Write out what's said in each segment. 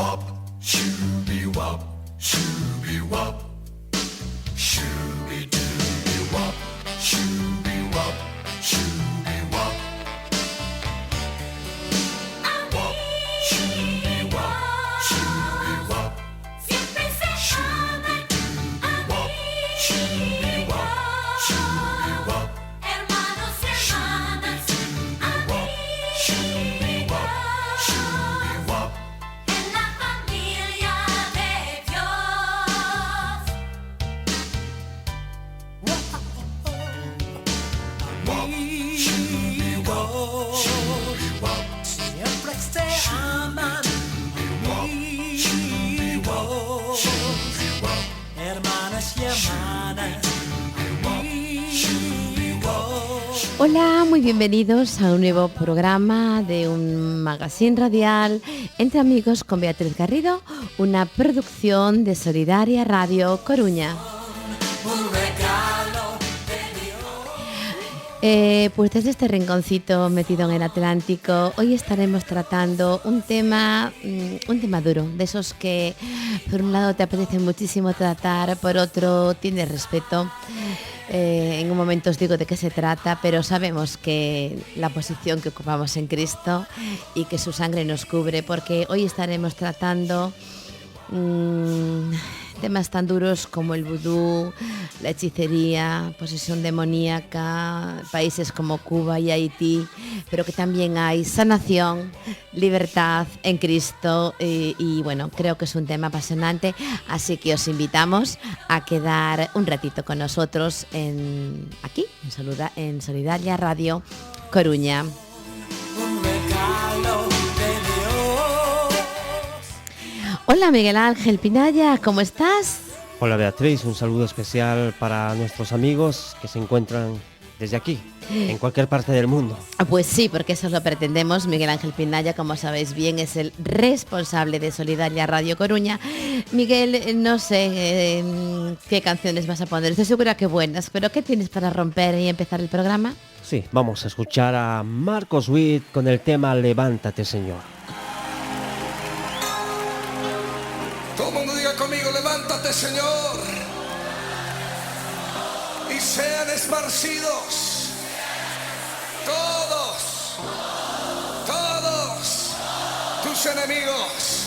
wop, shooby wop, shooby wop, shooby dooby wop, shooby wop, shooby wop, wop, shooby wop, shooby wop, shooby dooby wop, shooby wop, shooby wop, Hermanos y hermanas, shooby wop, shooby wop. en la familia de Dios. Siempre se aman amigos, hermanas y hermanas, amigos. Hola, muy bienvenidos a un nuevo programa de un magazine radial entre amigos con Beatriz Garrido, una producción de Solidaria Radio Coruña. Un regalo de Dios. Pues desde este rinconcito metido en el Atlántico, hoy estaremos tratando un tema duro, de esos que por un lado te apetece muchísimo tratar, por otro tienes respeto. En un momento os digo de qué se trata, pero sabemos que la posición que ocupamos en Cristo y que su sangre nos cubre, porque hoy estaremos tratando temas tan duros como el vudú, la hechicería, posesión demoníaca, países como Cuba y Haití, pero que también hay sanación, libertad en Cristo y bueno, creo que es un tema apasionante, así que os invitamos a quedar un ratito con nosotros aquí, en Solidaria Radio Coruña. Un regalo de Dios. Hola Miguel Ángel Pinalla, ¿cómo estás? Hola Beatriz, un saludo especial para nuestros amigos que se encuentran desde aquí, en cualquier parte del mundo. Pues sí, porque eso lo pretendemos. Miguel Ángel Pinalla, como sabéis bien, es el responsable de Solidaria Radio Coruña. Miguel, no sé qué canciones vas a poner, estoy segura que buenas, pero ¿qué tienes para romper y empezar el programa? Sí, vamos a escuchar a Marcos Witt con el tema Levántate, Señor. Todo el mundo diga conmigo, levántate, Señor, y sean esparcidos todos tus enemigos.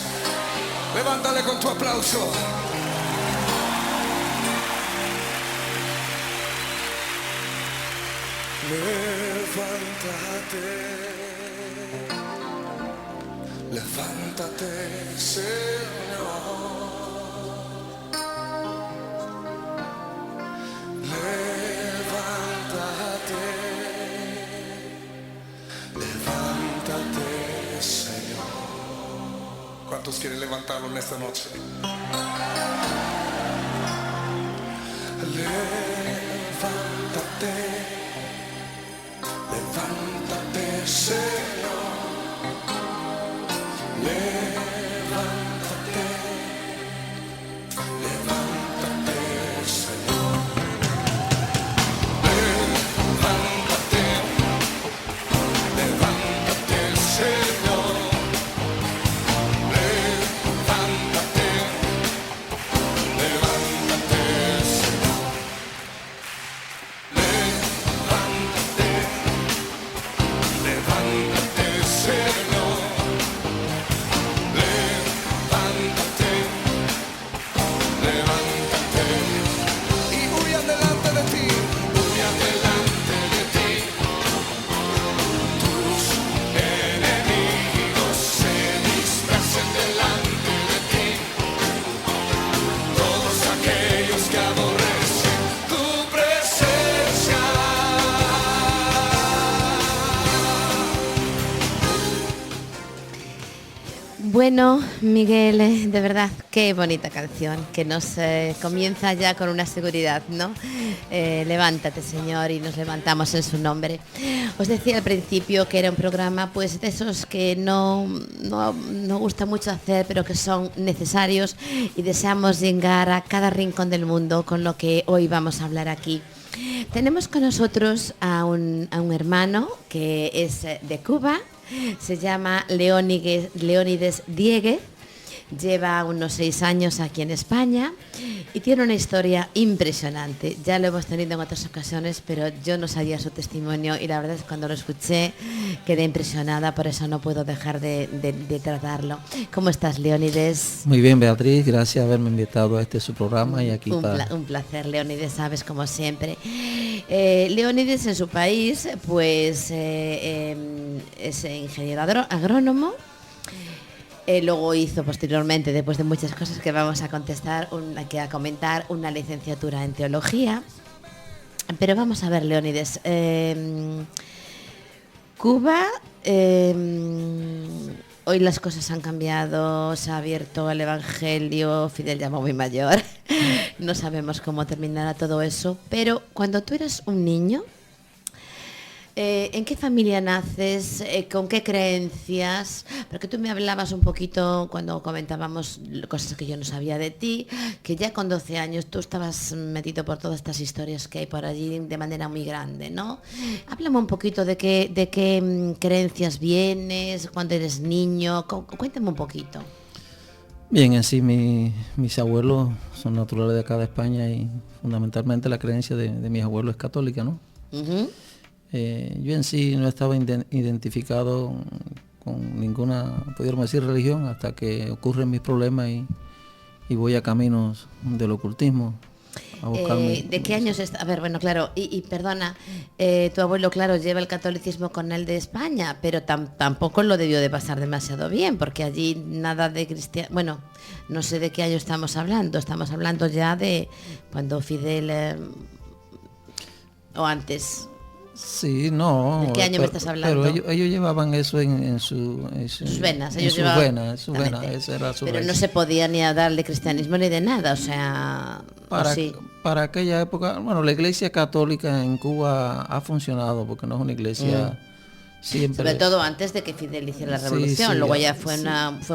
Levántale con tu aplauso. Levántate, Señor. Levántate, Señor. ¿Cuántos quieren levantarlo en esta noche? Levántate, Señor. Levántate, Señor. Levántate, Señor. Bueno, Miguel, de verdad, qué bonita canción, que nos comienza ya con una seguridad, ¿no? Levántate, Señor, y nos levantamos en su nombre. Os decía al principio que era un programa pues de esos que no gusta mucho hacer, pero que son necesarios y deseamos llegar a cada rincón del mundo con lo que hoy vamos a hablar aquí. Tenemos con nosotros a un hermano que es de Cuba, se llama Leónides Dieguez Lleva unos 6 años aquí en España y tiene una historia impresionante. Ya lo hemos tenido en otras ocasiones, pero yo no sabía su testimonio y la verdad es que cuando lo escuché quedé impresionada, por eso no puedo dejar de tratarlo. ¿Cómo estás, Leónides? Muy bien, Beatriz, gracias por haberme invitado a su programa y aquí Un placer, Leónides, sabes, como siempre. Leónides en su país, pues es ingeniero agrónomo. Luego hizo posteriormente, después de muchas cosas que vamos a comentar, una licenciatura en teología. Pero vamos a ver, Leónides, Cuba, hoy las cosas han cambiado, se ha abierto el Evangelio, Fidel ya muy mayor, no sabemos cómo terminará todo eso, pero cuando tú eras un niño, ¿en qué familia naces? ¿Con qué creencias? Porque tú me hablabas un poquito cuando comentábamos cosas que yo no sabía de ti, que ya con 12 años tú estabas metido por todas estas historias que hay por allí de manera muy grande, ¿no? Háblame un poquito de qué creencias vienes, cuando eres niño, cuéntame un poquito. Bien, en sí mis abuelos son naturales de acá de España y fundamentalmente la creencia de mis abuelos es católica, ¿no? Uh-huh. Yo en sí no estaba identificado con ninguna, pudiéramos decir, religión hasta que ocurren mis problemas y voy a caminos del ocultismo a buscar ¿De qué años está? A ver, bueno, claro, y perdona, tu abuelo, claro, lleva el catolicismo con el de España, pero tampoco lo debió de pasar demasiado bien, porque allí nada de cristiano. Bueno, no sé de qué año estamos hablando ya de cuando Fidel o antes. Sí, no. ¿De qué año me estás hablando? Pero ellos llevaban eso en sus venas. Ellos llevaban sus venas, esa era su Pero raíz. no se podía ni hablar de cristianismo ni de nada, o sea, sí. Para aquella época, bueno, la iglesia católica en Cuba ha funcionado porque no es una iglesia siempre. Sobre todo antes de que Fidel hiciera la revolución, sí, luego ya fue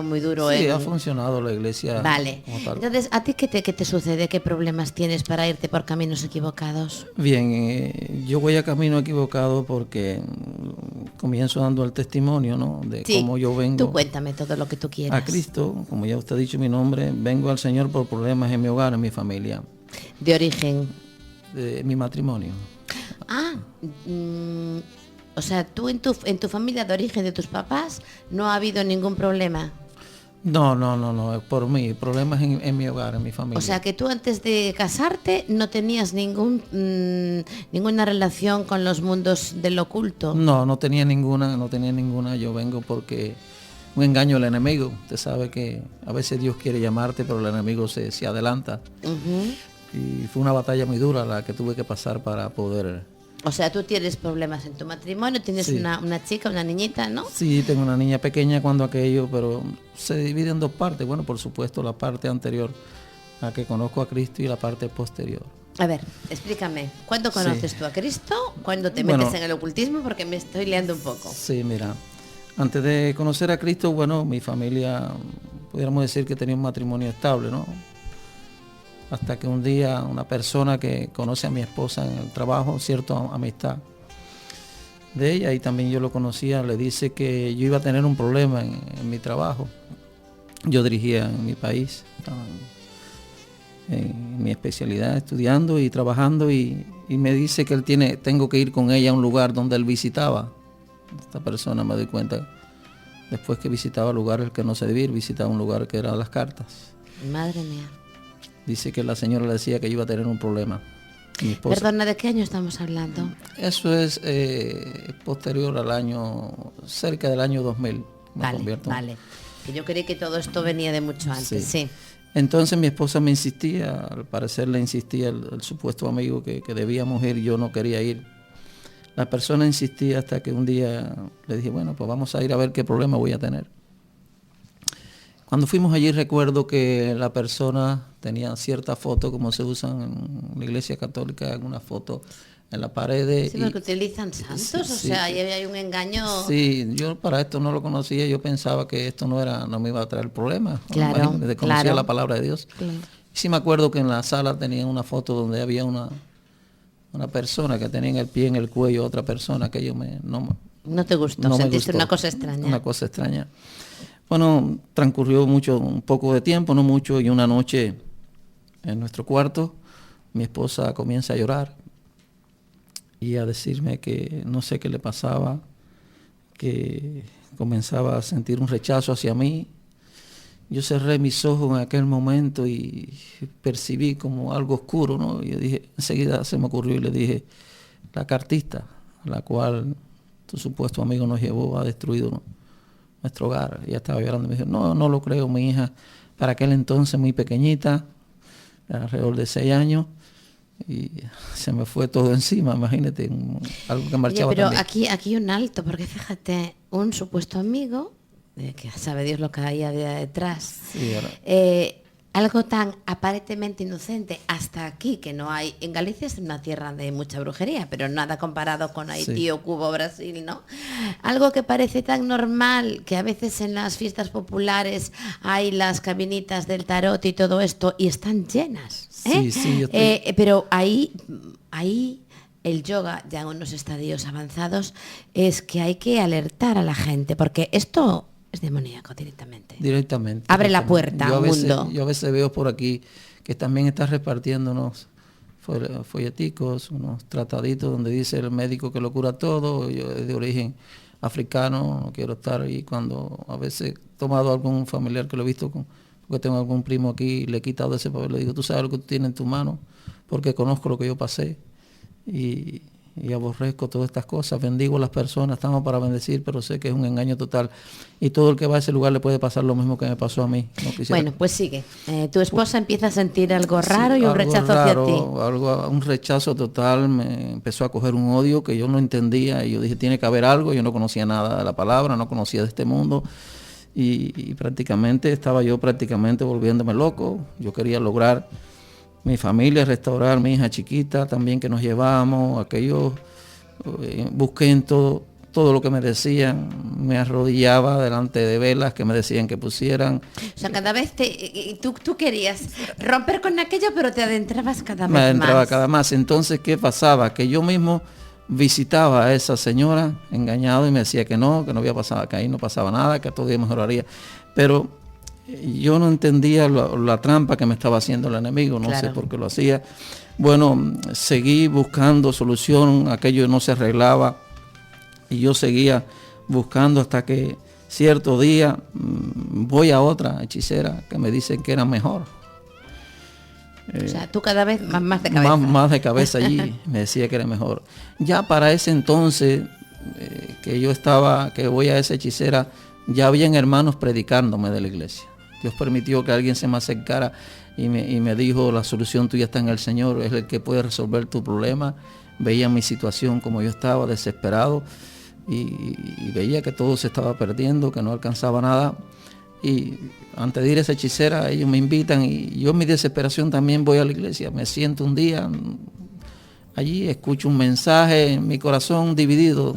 muy duro. Sí, ha funcionado la iglesia. Vale. Como tal. Entonces, ¿a ti qué te sucede? ¿Qué problemas tienes para irte por caminos equivocados? Bien, yo voy a camino equivocado porque comienzo dando el testimonio, ¿no? De cómo yo vengo. Tú cuéntame todo lo que tú quieras. A Cristo, como ya usted ha dicho mi nombre, vengo al Señor por problemas en mi hogar, en mi familia. De origen. De mi matrimonio. O sea, tú en tu familia de origen de tus papás no ha habido ningún problema. No, por mí, problemas en mi hogar, en mi familia. O sea, que tú antes de casarte no tenías ninguna relación con los mundos del oculto. No tenía ninguna. Yo vengo porque un engaño del enemigo. Usted sabe que a veces Dios quiere llamarte, pero el enemigo se adelanta. Uh-huh. Y fue una batalla muy dura la que tuve que pasar para poder. O sea, tú tienes problemas en tu matrimonio, tienes Sí. una chica, una niñita, ¿no? Sí, tengo una niña pequeña cuando aquello, pero se divide en dos partes. Bueno, por supuesto, la parte anterior, a que conozco a Cristo, y la parte posterior. A ver, explícame, ¿cuándo Sí. conoces tú a Cristo? ¿Cuándo te Bueno, metes en el ocultismo? Porque me estoy liando un poco. Sí, mira, antes de conocer a Cristo, bueno, mi familia, pudiéramos decir que tenía un matrimonio estable, ¿no? Hasta que un día una persona que conoce a mi esposa en el trabajo, cierta amistad de ella, y también yo lo conocía, le dice que yo iba a tener un problema en mi trabajo. Yo dirigía en mi país, estaba en mi especialidad estudiando y trabajando, y me dice que tengo que ir con ella a un lugar donde él visitaba. Esta persona, me doy cuenta, después que visitaba lugares que no se debía ir, visitaba un lugar que era las cartas. Madre mía. Dice que la señora le decía que yo iba a tener un problema. Mi esposa. Perdona, ¿de qué año estamos hablando? Eso es posterior al año, cerca del año 2000. Vale. Que yo creí que todo esto venía de mucho antes, sí. Entonces mi esposa me insistía, al parecer le insistía el supuesto amigo que debíamos ir, yo no quería ir. La persona insistía hasta que un día le dije, bueno, pues vamos a ir a ver qué problema voy a tener. Cuando fuimos allí recuerdo que la persona tenía cierta foto, como se usan en la iglesia católica, alguna foto en la pared. Sí, porque utilizan santos, Sí, o sea, ahí hay un engaño. Sí, yo para esto no lo conocía, yo pensaba que esto no me iba a traer problemas. Claro, Imagínate, conocía claro. la palabra de Dios. Claro. Y sí me acuerdo que en la sala tenían una foto donde había una persona que tenía en el pie, en el cuello, otra persona que yo No te gustó, no me sentiste gustó. una cosa extraña. Una cosa extraña. Bueno, transcurrió un poco de tiempo, no mucho, y una noche en nuestro cuarto mi esposa comienza a llorar y a decirme que no sé qué le pasaba, que comenzaba a sentir un rechazo hacia mí. Yo cerré mis ojos en aquel momento y percibí como algo oscuro, ¿no? Y yo dije, enseguida se me ocurrió y le dije, la cartista, a la cual tu supuesto amigo nos llevó, ha destruido, ¿no?, nuestro hogar. Ella estaba llorando y me dijo, no lo creo, mi hija, para aquel entonces muy pequeñita, alrededor de 6 años, y se me fue todo encima, imagínate, algo que marchaba. Oye, pero también. aquí un alto, porque fíjate, un supuesto amigo, que sabe Dios lo que hay detrás, Sí, ahora. algo tan aparentemente inocente, hasta aquí, que no hay, en Galicia es una tierra de mucha brujería, pero nada comparado con Haití Sí. o Cuba o Brasil, ¿no? Algo que parece tan normal, que a veces en las fiestas populares hay las cabinitas del tarot y todo esto, y están llenas, ¿eh? Sí, yo estoy- Pero ahí el yoga, ya en unos estadios avanzados, es que hay que alertar a la gente, porque esto es demoníaco directamente. Directamente. Abre la puerta Yo a al veces, mundo. Yo a veces veo por aquí que también está repartiendo unos folleticos, unos trataditos donde dice el médico que lo cura todo. Yo de origen africano, no quiero estar ahí cuando a veces he tomado algún familiar que lo he visto, porque tengo algún primo aquí, le he quitado ese papel, le digo, tú sabes lo que tú tienes en tu mano, porque conozco lo que yo pasé. Y aborrezco todas estas cosas, bendigo a las personas, estamos para bendecir, pero sé que es un engaño total y todo el que va a ese lugar le puede pasar lo mismo que me pasó a mí. No quisiera- Bueno, pues sigue. Tu esposa empieza a sentir algo raro y un algo rechazo raro, hacia ti. un rechazo total, me empezó a coger un odio que yo no entendía y yo dije, tiene que haber algo, yo no conocía nada de la palabra, no conocía de este mundo y prácticamente estaba yo volviéndome loco. Yo quería lograr mi familia, restaurar mi hija chiquita también que nos llevábamos, aquello, busqué en todo lo que me decían, me arrodillaba delante de velas que me decían que pusieran. O sea, cada vez tú querías romper con aquello, pero te adentrabas cada vez Me adentraba más. cada más. Entonces, ¿qué pasaba? Que yo mismo visitaba a esa señora engañado y me decía que no había pasado, que ahí no pasaba nada, que todo día mejoraría. Pero yo no entendía la trampa que me estaba haciendo el enemigo, no sé Claro. por qué lo hacía. Bueno, seguí buscando solución, aquello no se arreglaba y yo seguía buscando hasta que cierto día voy a otra hechicera que me dicen que era mejor. O sea, tú cada vez más de cabeza. Más de cabeza allí, me decía que era mejor. Ya para ese entonces que voy a esa hechicera, ya habían hermanos predicándome de la iglesia. Dios permitió que alguien se me acercara y me dijo, la solución tuya está en el Señor, es el que puede resolver tu problema. Veía mi situación como yo estaba, desesperado, y veía que todo se estaba perdiendo, que no alcanzaba nada. Y antes de ir a esa hechicera, ellos me invitan y yo en mi desesperación también voy a la iglesia. Me siento un día allí, escucho un mensaje, en mi corazón dividido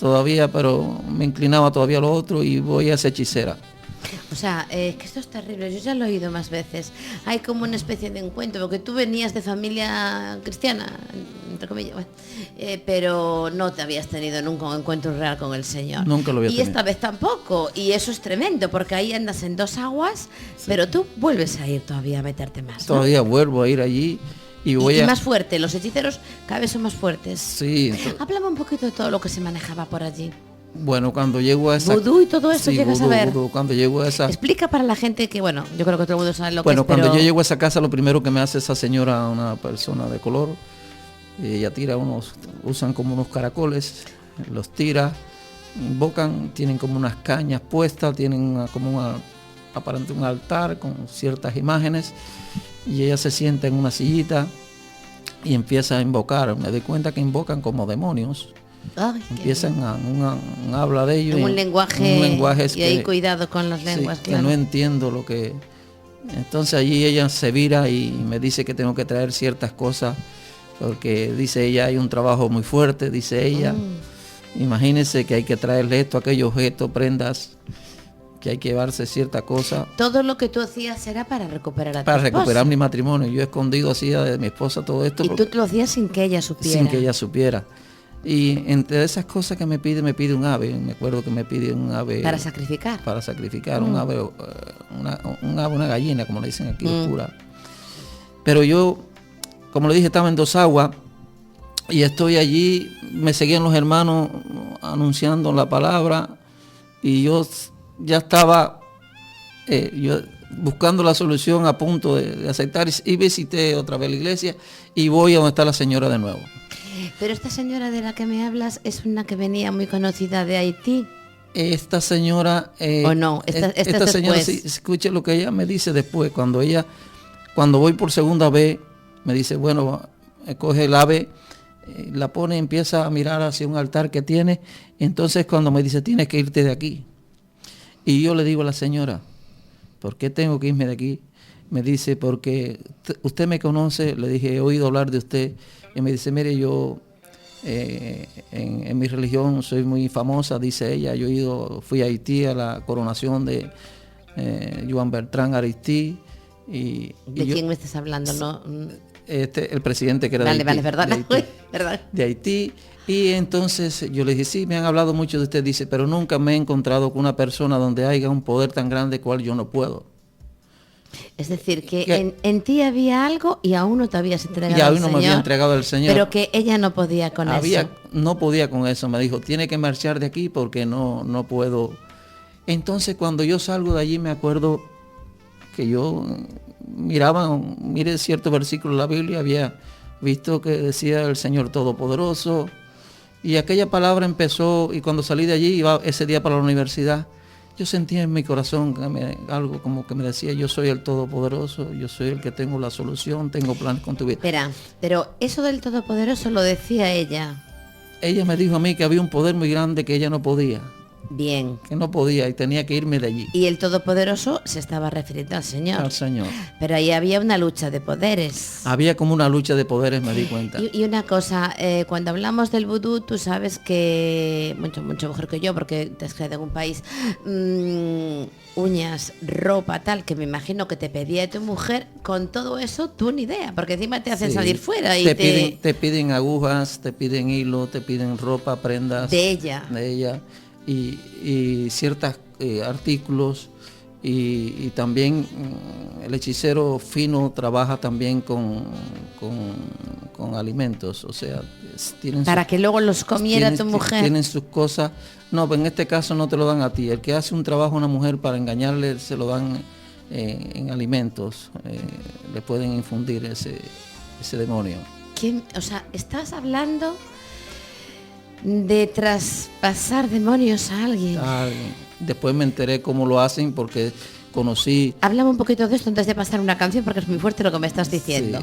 todavía, pero me inclinaba todavía a lo otro y voy a esa hechicera. O sea, que esto es terrible, yo ya lo he oído más veces. Hay como una especie de encuentro, porque tú venías de familia cristiana, entre comillas, bueno, pero no te habías tenido nunca un encuentro real con el Señor. Nunca lo había Y tenido. esta vez tampoco, y eso es tremendo, porque ahí andas en dos aguas, pero tú vuelves a ir todavía a meterte más, ¿no? Todavía vuelvo a ir allí y voy y a... más fuerte, los hechiceros cada vez son más fuertes. Sí, Háblame un poquito de todo lo que se manejaba por allí. bueno, cuando llego a esa... Vudú y todo eso llegas a ver. Vudú, cuando llego a esa... Explica para la gente que, bueno, yo creo que todo el mundo sabe lo Bueno, que es, cuando pero... yo llego a esa casa, lo primero que me hace esa señora, una persona de color, ella tira usan como unos caracoles, los tira, invocan, tienen como unas cañas puestas, tienen aparente un altar con ciertas imágenes, y ella se sienta en una sillita y empieza a invocar. Me doy cuenta que invocan como demonios. Ay, qué Empiezan un habla de ellos. en un lenguaje, y ahí que- cuidado con las lenguas, sí, claro. que no entiendo lo que... Entonces allí ella se vira y me dice que tengo que traer ciertas cosas, porque dice ella, hay un trabajo muy fuerte, dice ella. Imagínense que hay que traerle esto, aquello objeto, prendas, que hay que llevarse cierta cosa Todo lo que tú hacías era para recuperar a tu para esposa. recuperar mi matrimonio. Yo he escondido así de mi esposa todo esto Y porque- tú te lo hacías sin que ella supiera. sin que ella supiera. Y entre esas cosas que me pide un ave. Me acuerdo que me pide un ave. Para sacrificar. Para sacrificar, un ave, una gallina, como le dicen aquí, oscura. Pero yo, como le dije, estaba en Dos Aguas y estoy allí, me seguían los hermanos anunciando la palabra y yo ya estaba yo buscando la solución, a punto de aceptar, y visité otra vez la iglesia y voy a donde está la señora de nuevo. Pero esta señora de la que me hablas es una que venía muy conocida de Haití. Esta señora... ¿O no? Esta señora, después. sí, escuche lo que ella me dice después, cuando voy por segunda vez, me dice, bueno, coge el ave, la pone, empieza a mirar hacia un altar que tiene, entonces cuando me dice, tienes que irte de aquí. Y yo le digo a la señora, ¿por qué tengo que irme de aquí? Me dice, porque usted me conoce, le dije, he oído hablar de usted. Y me dice, mire, yo en mi religión soy muy famosa, dice ella. Fui a Haití a la coronación de Joan Bertrand Aristide. ¿De quién me estás hablando? No. El presidente que era vale, de Haití. Vale, verdad. De Haití, ¿Verdad? de Haití. Y entonces yo le dije, sí, me han hablado mucho de usted, dice, pero nunca me he encontrado con una persona donde haya un poder tan grande cual yo no puedo. Es decir, que en ti había algo y aún no te habías entregado y al aún no Señor, me había entregado al Señor. pero que ella no podía con eso. No podía con eso. Me dijo, tiene que marchar de aquí porque no puedo. Entonces cuando yo salgo de allí me acuerdo que yo mire cierto versículo de la Biblia, había visto que decía el Señor Todopoderoso. Y aquella palabra empezó, y cuando salí de allí, iba ese día para la universidad, yo sentía en mi corazón algo como que me decía, yo soy el Todopoderoso, yo soy el que tengo la solución, tengo planes con tu vida. Espera, pero eso del Todopoderoso lo decía ella. Ella me dijo a mí que había un poder muy grande que ella no podía. Bien. Que no podía y tenía que irme de allí. Y el Todopoderoso se estaba refiriendo al Señor. Al Señor. Pero ahí había una lucha de poderes. Había como una lucha de poderes, me di cuenta. Y una cosa, cuando hablamos del vudú, tú sabes que, mucho mejor que yo, porque te has creado en un país, uñas, ropa, tal, que me imagino que te pedía tu mujer, con todo eso tú ni idea, porque encima te hacen salir fuera y te piden agujas, te piden hilo, te piden ropa, prendas. De ella. Y ciertos artículos y también el hechicero fino trabaja también con alimentos, o sea, para que luego los comiera tu mujer. Tienen sus cosas, no, pero en este caso no te lo dan a ti, el que hace un trabajo a una mujer para engañarle se lo dan en alimentos, le pueden infundir ese demonio. ¿Quién? O sea, estás hablando de traspasar demonios a alguien. Después me enteré cómo lo hacen porque conocí... Háblame un poquito de esto antes de pasar una canción porque es muy fuerte lo que me estás diciendo.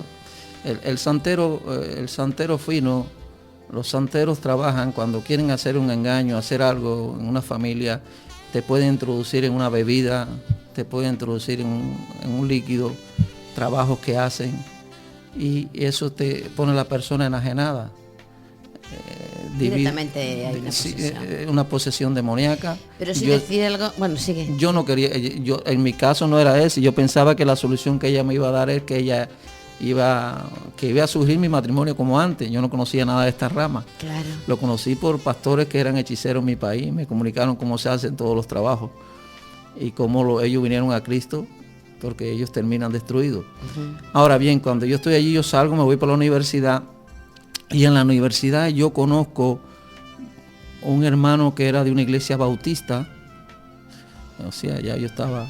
Sí. El santero fino, los santeros trabajan cuando quieren hacer un engaño, hacer algo en una familia, te pueden introducir en una bebida, te pueden introducir en un líquido, trabajos que hacen y eso te pone a la persona enajenada. Directamente hay una posesión. Una posesión demoníaca. Pero si decir algo, bueno, sigue. Yo no quería, en mi caso no era ese, yo pensaba que la solución que ella me iba a dar es que iba a surgir mi matrimonio como antes. Yo no conocía nada de esta rama. Claro. Lo conocí por pastores que eran hechiceros en mi país, me comunicaron cómo se hacen todos los trabajos y cómo ellos vinieron a Cristo, porque ellos terminan destruidos. Ahora bien, cuando yo estoy allí, yo salgo, me voy para la universidad. Y en la universidad yo conozco un hermano que era de una iglesia bautista. O sea, ya yo estaba...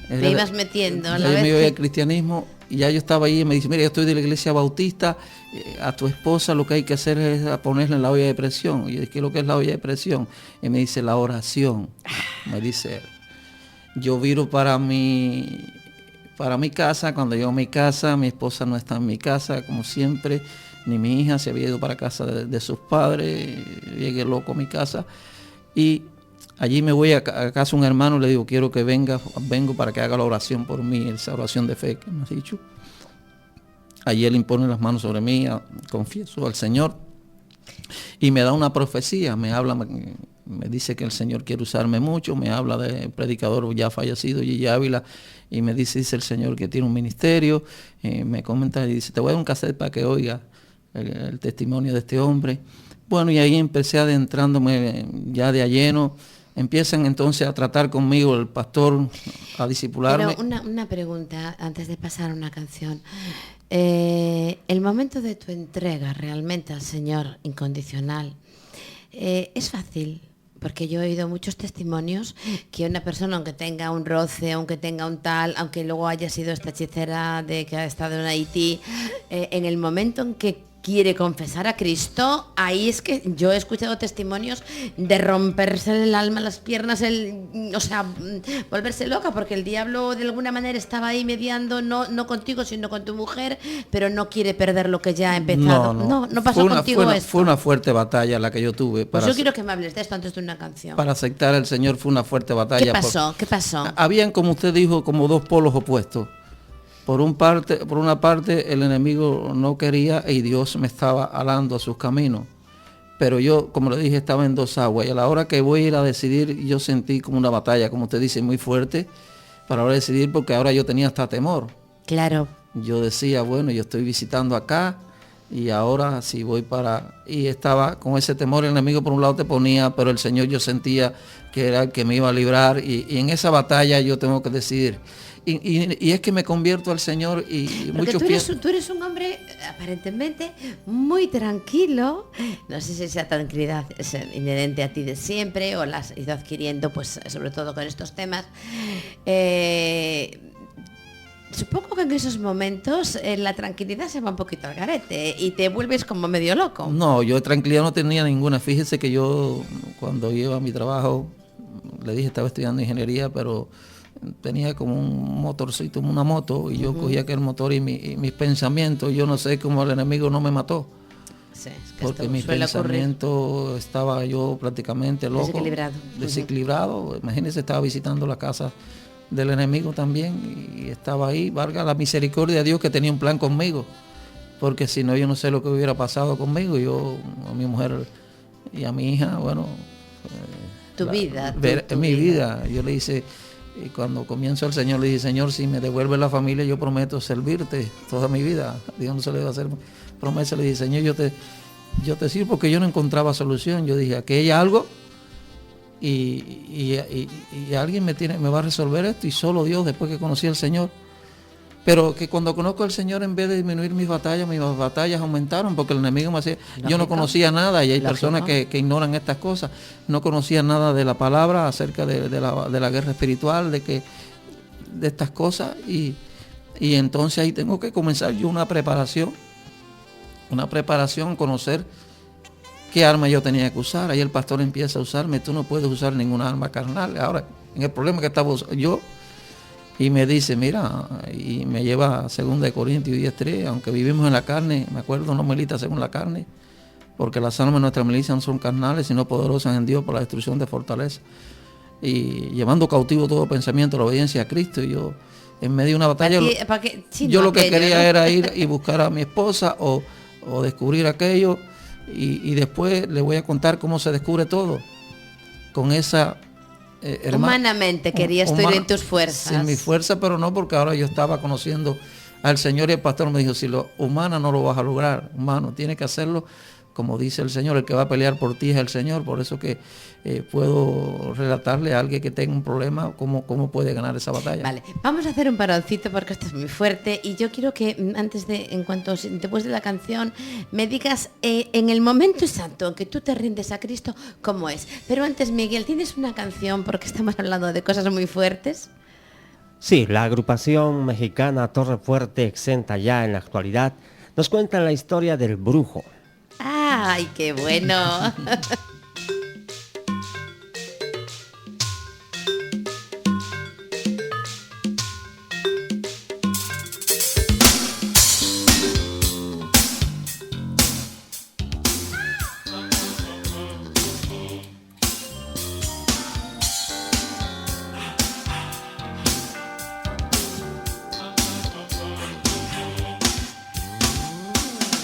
Te ibas metiendo a la vez. Yo me iba al que... cristianismo y ya yo estaba ahí y me dice, mira, yo estoy de la iglesia bautista, a tu esposa lo que hay que hacer es ponerle en la olla de presión. Y yo dije, ¿qué es lo que es la olla de presión? Y me dice, la oración. Me dice, yo viro para mi casa, cuando llego a mi casa, mi esposa no está en mi casa, como siempre, ni mi hija se había ido para casa de sus padres, llegué loco a mi casa y allí me voy a casa de un hermano, le digo, quiero que vengo para que haga la oración por mí, esa oración de fe que me has dicho. Allí él impone las manos sobre mí, confieso al Señor y me da una profecía, me dice que el Señor quiere usarme mucho, me habla del predicador ya fallecido, Gigi Ávila, y me dice el Señor que tiene un ministerio, me comenta y dice, te voy a dar un cassette para que oiga el testimonio de este hombre, Bueno, y ahí empecé adentrándome ya de a lleno. Empiezan entonces a tratar conmigo el pastor, a discipularme. Pero una pregunta antes de pasar a una canción. El momento de tu entrega realmente al Señor incondicional, ¿es fácil? Porque yo he oído muchos testimonios que una persona, aunque tenga un roce, aunque tenga un tal, aunque luego haya sido esta hechicera de que ha estado en Haití, en el momento en que quiere confesar a Cristo, ahí es que yo he escuchado testimonios de romperse el alma, las piernas, volverse loca, porque el diablo de alguna manera estaba ahí mediando, no contigo, sino con tu mujer, pero no quiere perder lo que ya ha empezado. No pasó contigo esto. Fue una fuerte batalla la que yo tuve. Pues yo quiero que me hables de esto antes de una canción. Para aceptar al Señor fue una fuerte batalla. ¿Qué pasó? Habían, como usted dijo, como dos polos opuestos. Por una parte, el enemigo no quería y Dios me estaba alando a sus caminos. Pero yo, como le dije, estaba en dos aguas. Y a la hora que voy a ir a decidir, yo sentí como una batalla, como usted dice, muy fuerte, para ahora decidir, porque ahora yo tenía hasta temor. Claro. Yo decía, bueno, yo estoy visitando acá y ahora si voy para... Y estaba con ese temor, el enemigo por un lado te ponía, pero el Señor yo sentía que era el que me iba a librar. Y en esa batalla yo tengo que decidir. Y es que me convierto al Señor y muchos piensan... Tú eres un hombre aparentemente muy tranquilo. No sé si esa tranquilidad es inherente a ti de siempre o la has ido adquiriendo, pues sobre todo con estos temas. Supongo que en esos momentos la tranquilidad se va un poquito al garete y te vuelves como medio loco. No, yo de tranquilidad no tenía ninguna. Fíjese que yo cuando iba a mi trabajo, le dije estaba estudiando ingeniería, pero... tenía como un motorcito, una moto, y yo cogía aquel motor y mis pensamientos, yo no sé cómo el enemigo no me mató. Sí, es que porque mis pensamientos estaba yo prácticamente loco. Desequilibrado. Imagínense, estaba visitando la casa del enemigo también y estaba ahí, valga la misericordia de Dios que tenía un plan conmigo. Porque si no, yo no sé lo que hubiera pasado conmigo. Yo, a mi mujer y a mi hija, bueno... mi vida. Yo le hice... Y cuando comienzo el Señor, le dije, Señor, si me devuelve la familia, yo prometo servirte toda mi vida. Dios no se le va a hacer promesa. Le dije, Señor, yo te sirvo, porque yo no encontraba solución. Yo dije, aquí hay algo y alguien me va a resolver esto, y solo Dios, después que conocí al Señor. Pero que cuando conozco al Señor, en vez de disminuir mis batallas aumentaron, porque el enemigo me hacía... Yo no conocía nada, y hay personas que ignoran estas cosas. No conocía nada de la palabra acerca de la guerra espiritual, de estas cosas. Y entonces ahí tengo que comenzar yo una preparación, conocer qué arma yo tenía que usar. Ahí el pastor empieza a usarme. Tú no puedes usar ninguna arma carnal. Ahora, en el problema que estaba yo... Y me dice, mira, y me lleva a 2 Corintios 10:3, aunque vivimos en la carne, me acuerdo, no milita según la carne, porque las armas de nuestra milicia no son carnales, sino poderosas en Dios para la destrucción de fortaleza. Y llevando cautivo todo pensamiento a la obediencia a Cristo. Y yo, en medio de una batalla, yo lo que quería era ir y buscar a mi esposa o descubrir aquello, y después le voy a contar cómo se descubre todo. Con esa... humanamente querías tú ir en tus fuerzas. Sin mi fuerza, pero no, porque ahora yo estaba conociendo al Señor, y el pastor me dijo, si lo humana no lo vas a lograr, humano, tienes que hacerlo como dice el Señor. El que va a pelear por ti es el Señor. Por eso que puedo relatarle a alguien que tenga un problema cómo puede ganar esa batalla. Vale, vamos a hacer un paroncito porque esto es muy fuerte, y yo quiero que después de la canción me digas en el momento exacto en que tú te rindes a Cristo, ¿cómo es? Pero antes, Miguel, ¿tienes una canción? Porque estamos hablando de cosas muy fuertes. Sí, la agrupación mexicana Torre Fuerte, exenta ya en la actualidad, nos cuenta la historia del brujo. ¡Ay, qué bueno!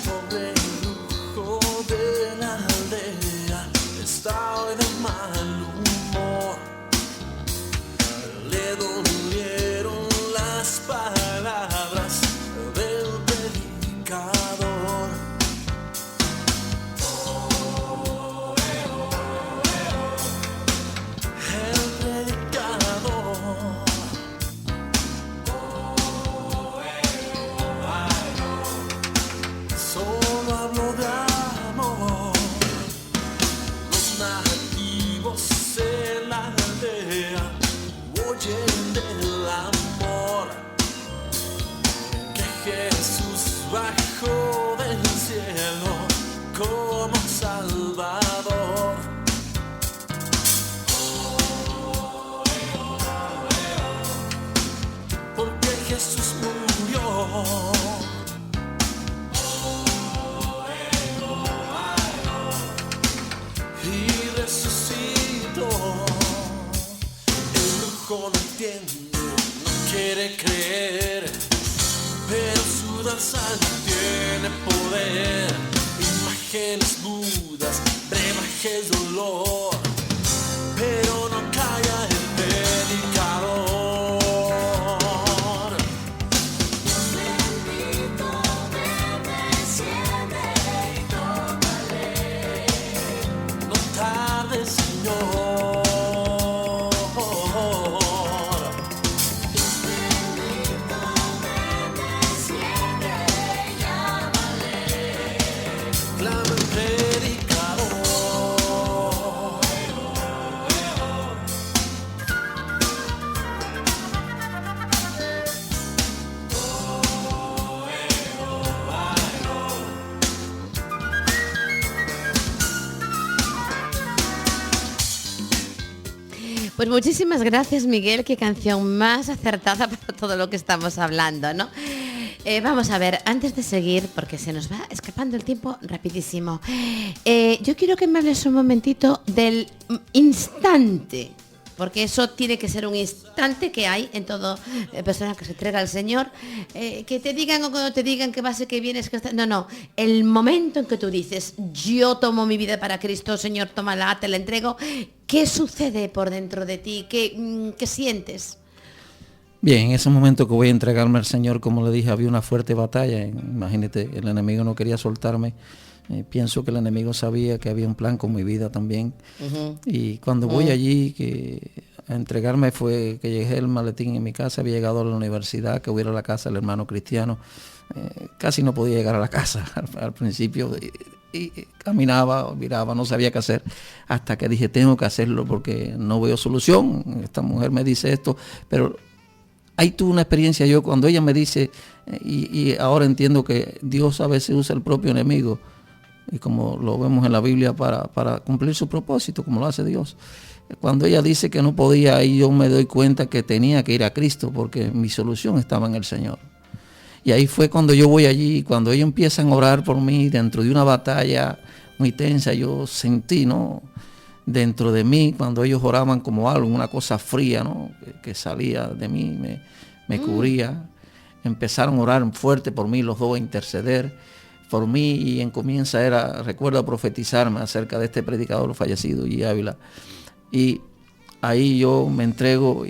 Pobre brujo de la aldea, ojo no entiende, no quiere creer, pero su danza tiene poder. Imágenes mudas, brebajes dolor, pero no calla el predicador. Dios bendito, ven, desciende y tómale. No tardes, Señor. Dios bendito, ven, desciende y llámale. Clama el predicador. Pues muchísimas gracias, Miguel. Qué canción más acertada para todo lo que estamos hablando, ¿no? Vamos a ver, antes de seguir, porque se nos va escapando el tiempo rapidísimo, yo quiero que me hables un momentito del instante, porque eso tiene que ser un instante que hay en todo persona que se entrega al Señor, que te digan o cuando te digan que vas y que vienes, que está... no, el momento en que tú dices, yo tomo mi vida para Cristo, Señor, tómala, te la entrego. ¿Qué sucede por dentro de ti? ¿Qué sientes? Bien, en ese momento que voy a entregarme al Señor, como le dije, había una fuerte batalla. Imagínate, el enemigo no quería soltarme. Pienso que el enemigo sabía que había un plan con mi vida también. Y cuando voy allí a entregarme fue que llegué el maletín en mi casa, había llegado a la universidad, que voy a ir a la casa del hermano cristiano. Casi no podía llegar a la casa al principio. Y caminaba, miraba, no sabía qué hacer, hasta que dije, tengo que hacerlo porque no veo solución. Esta mujer me dice esto, pero ahí tuve una experiencia yo cuando ella me dice, y ahora entiendo que Dios a veces usa el propio enemigo, y como lo vemos en la Biblia, para cumplir su propósito, como lo hace Dios. Cuando ella dice que no podía, ahí yo me doy cuenta que tenía que ir a Cristo, porque mi solución estaba en el Señor. Y ahí fue cuando yo voy allí, cuando ellos empiezan a orar por mí, dentro de una batalla muy tensa, yo sentí, ¿no?, dentro de mí, cuando ellos oraban como algo, una cosa fría, ¿no?, que salía de mí, me cubría. Empezaron a orar fuerte por mí, los dos, a interceder por mí, y recuerdo a profetizarme acerca de este predicador fallecido, y Ávila. Y ahí yo me entrego,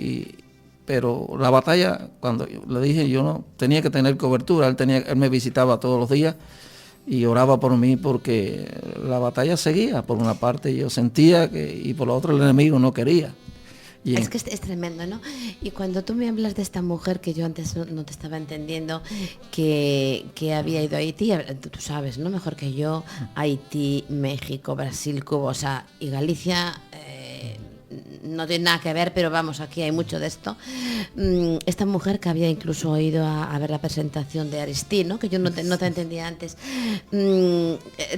pero la batalla, cuando le dije, yo no tenía que tener cobertura, él me visitaba todos los días y oraba por mí, porque la batalla seguía. Por una parte yo sentía y por la otra el enemigo no quería. Es que es tremendo, ¿no? Y cuando tú me hablas de esta mujer, que yo antes no te estaba entendiendo, que había ido a Haití, tú sabes, ¿no?, mejor que yo, Haití, México, Brasil, Cuba, o sea, y Galicia... no tiene nada que ver, pero vamos, aquí hay mucho de esto. Esta mujer que había incluso ido a ver la presentación de Aristí, ¿no?, que yo no te entendía antes.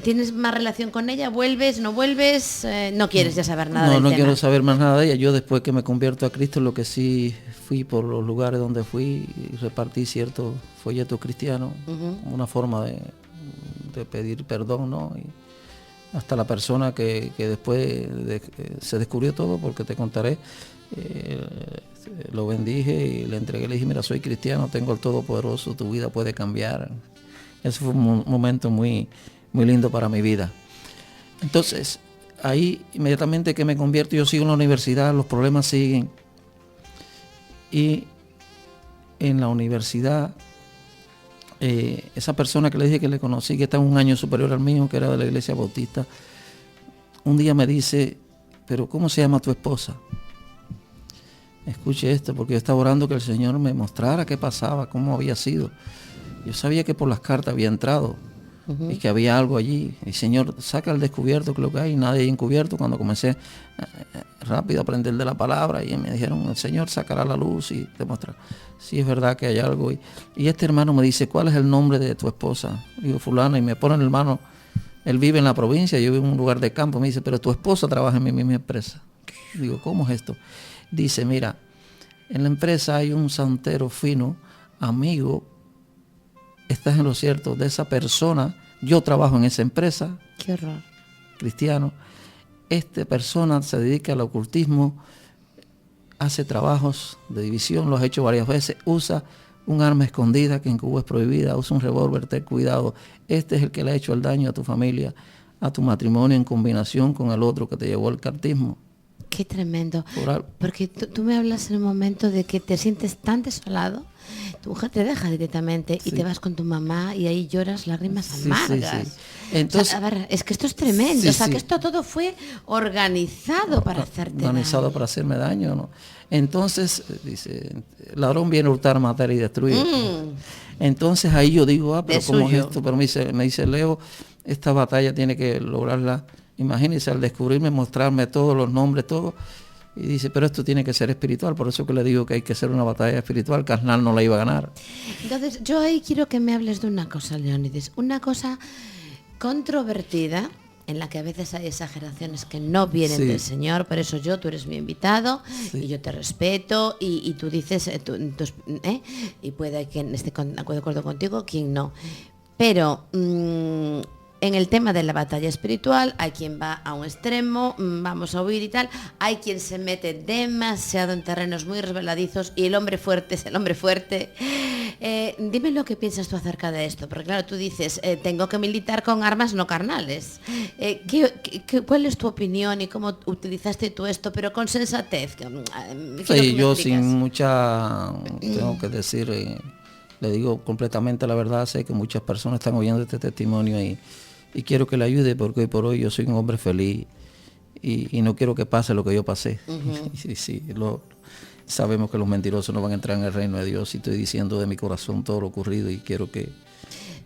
¿Tienes más relación con ella? ¿Vuelves? ¿No vuelves? ¿No quieres ya saber nada del No tema? quiero saber más nada de ella. Yo, después que me convierto a Cristo, lo que sí fui por los lugares donde fui y repartí ciertos folletos cristianos, como una forma de pedir perdón, ¿no? Y hasta la persona que después se descubrió todo, porque te contaré, lo bendije y le entregué, le dije, mira, soy cristiano, tengo el Todopoderoso, tu vida puede cambiar. Ese fue un momento muy, muy lindo para mi vida. Entonces, ahí inmediatamente que me convierto, yo sigo en la universidad, los problemas siguen. Y en la universidad, esa persona que le dije que le conocí, que está un año superior al mío, que era de la iglesia bautista, un día me dice, pero ¿cómo se llama tu esposa? Escuche esto, porque yo estaba orando que el Señor me mostrara qué pasaba, cómo había sido. Yo sabía que por las cartas había entrado y que había algo allí. Y Señor, saca al descubierto que lo que hay, nadie hay encubierto. Cuando comencé rápido a aprender de la palabra, y me dijeron, el Señor sacará la luz y te mostrará. Sí, es verdad que hay algo. Y este hermano me dice, ¿cuál es el nombre de tu esposa? Digo, fulana, y me pone el hermano, él vive en la provincia, yo vivo en un lugar de campo. Me dice, pero tu esposa trabaja en mi misma empresa. Digo, ¿cómo es esto? Dice, mira, en la empresa hay un santero fino, amigo, estás en lo cierto, de esa persona. Yo trabajo en esa empresa. Qué horror. Cristiano. Esta persona se dedica al ocultismo. hace trabajos de división, lo has hecho varias veces, usa un arma escondida que en Cuba es prohibida, usa un revólver, ten cuidado. Este es el que le ha hecho el daño a tu familia, a tu matrimonio en combinación con el otro que te llevó al cartismo. Qué tremendo. Por Porque tú me hablas en un momento de que te sientes tan desolado, tu mujer te deja directamente y Sí. te vas con tu mamá y ahí lloras lágrimas Sí, amargas. sí, sí. Entonces, O sea, a ver, es que esto es tremendo. Sí, o sea, sí. que esto todo fue organizado para hacerte organizado daño. para hacerme daño, ¿no? Entonces, dice, ladrón viene a hurtar, matar y destruir. Entonces ahí yo digo, pero De ¿cómo es suyo. esto? Pero me dice Leo, esta batalla tiene que lograrla. Imagínense, al descubrirme, mostrarme todos los nombres, todo. Y dice, pero esto tiene que ser espiritual, por eso que le digo que hay que hacer una batalla espiritual, carnal no la iba a ganar. Entonces, yo ahí quiero que me hables de una cosa, Leónides. Una cosa controvertida, en la que a veces hay exageraciones que no vienen Sí. del Señor, por eso tú eres mi invitado Sí. y yo te respeto y tú dices, y puede que esté de acuerdo contigo, quien no. Pero en el tema de la batalla espiritual hay quien va a un extremo, vamos a huir y tal, hay quien se mete demasiado en terrenos muy resbaladizos y el hombre fuerte es el hombre fuerte. Dime lo que piensas tú acerca de esto, porque claro, tú dices, tengo que militar con armas no carnales. ¿Cuál es tu opinión y cómo utilizaste tú esto, pero con sensatez? Quiero que Sí, me yo expliques. sin mucha, tengo que decir, le digo completamente la verdad, sé que muchas personas están oyendo este testimonio y quiero que le ayude porque hoy por hoy yo soy un hombre feliz y no quiero que pase lo que yo pasé. Sabemos que los mentirosos no van a entrar en el reino de Dios y estoy diciendo de mi corazón todo lo ocurrido y quiero que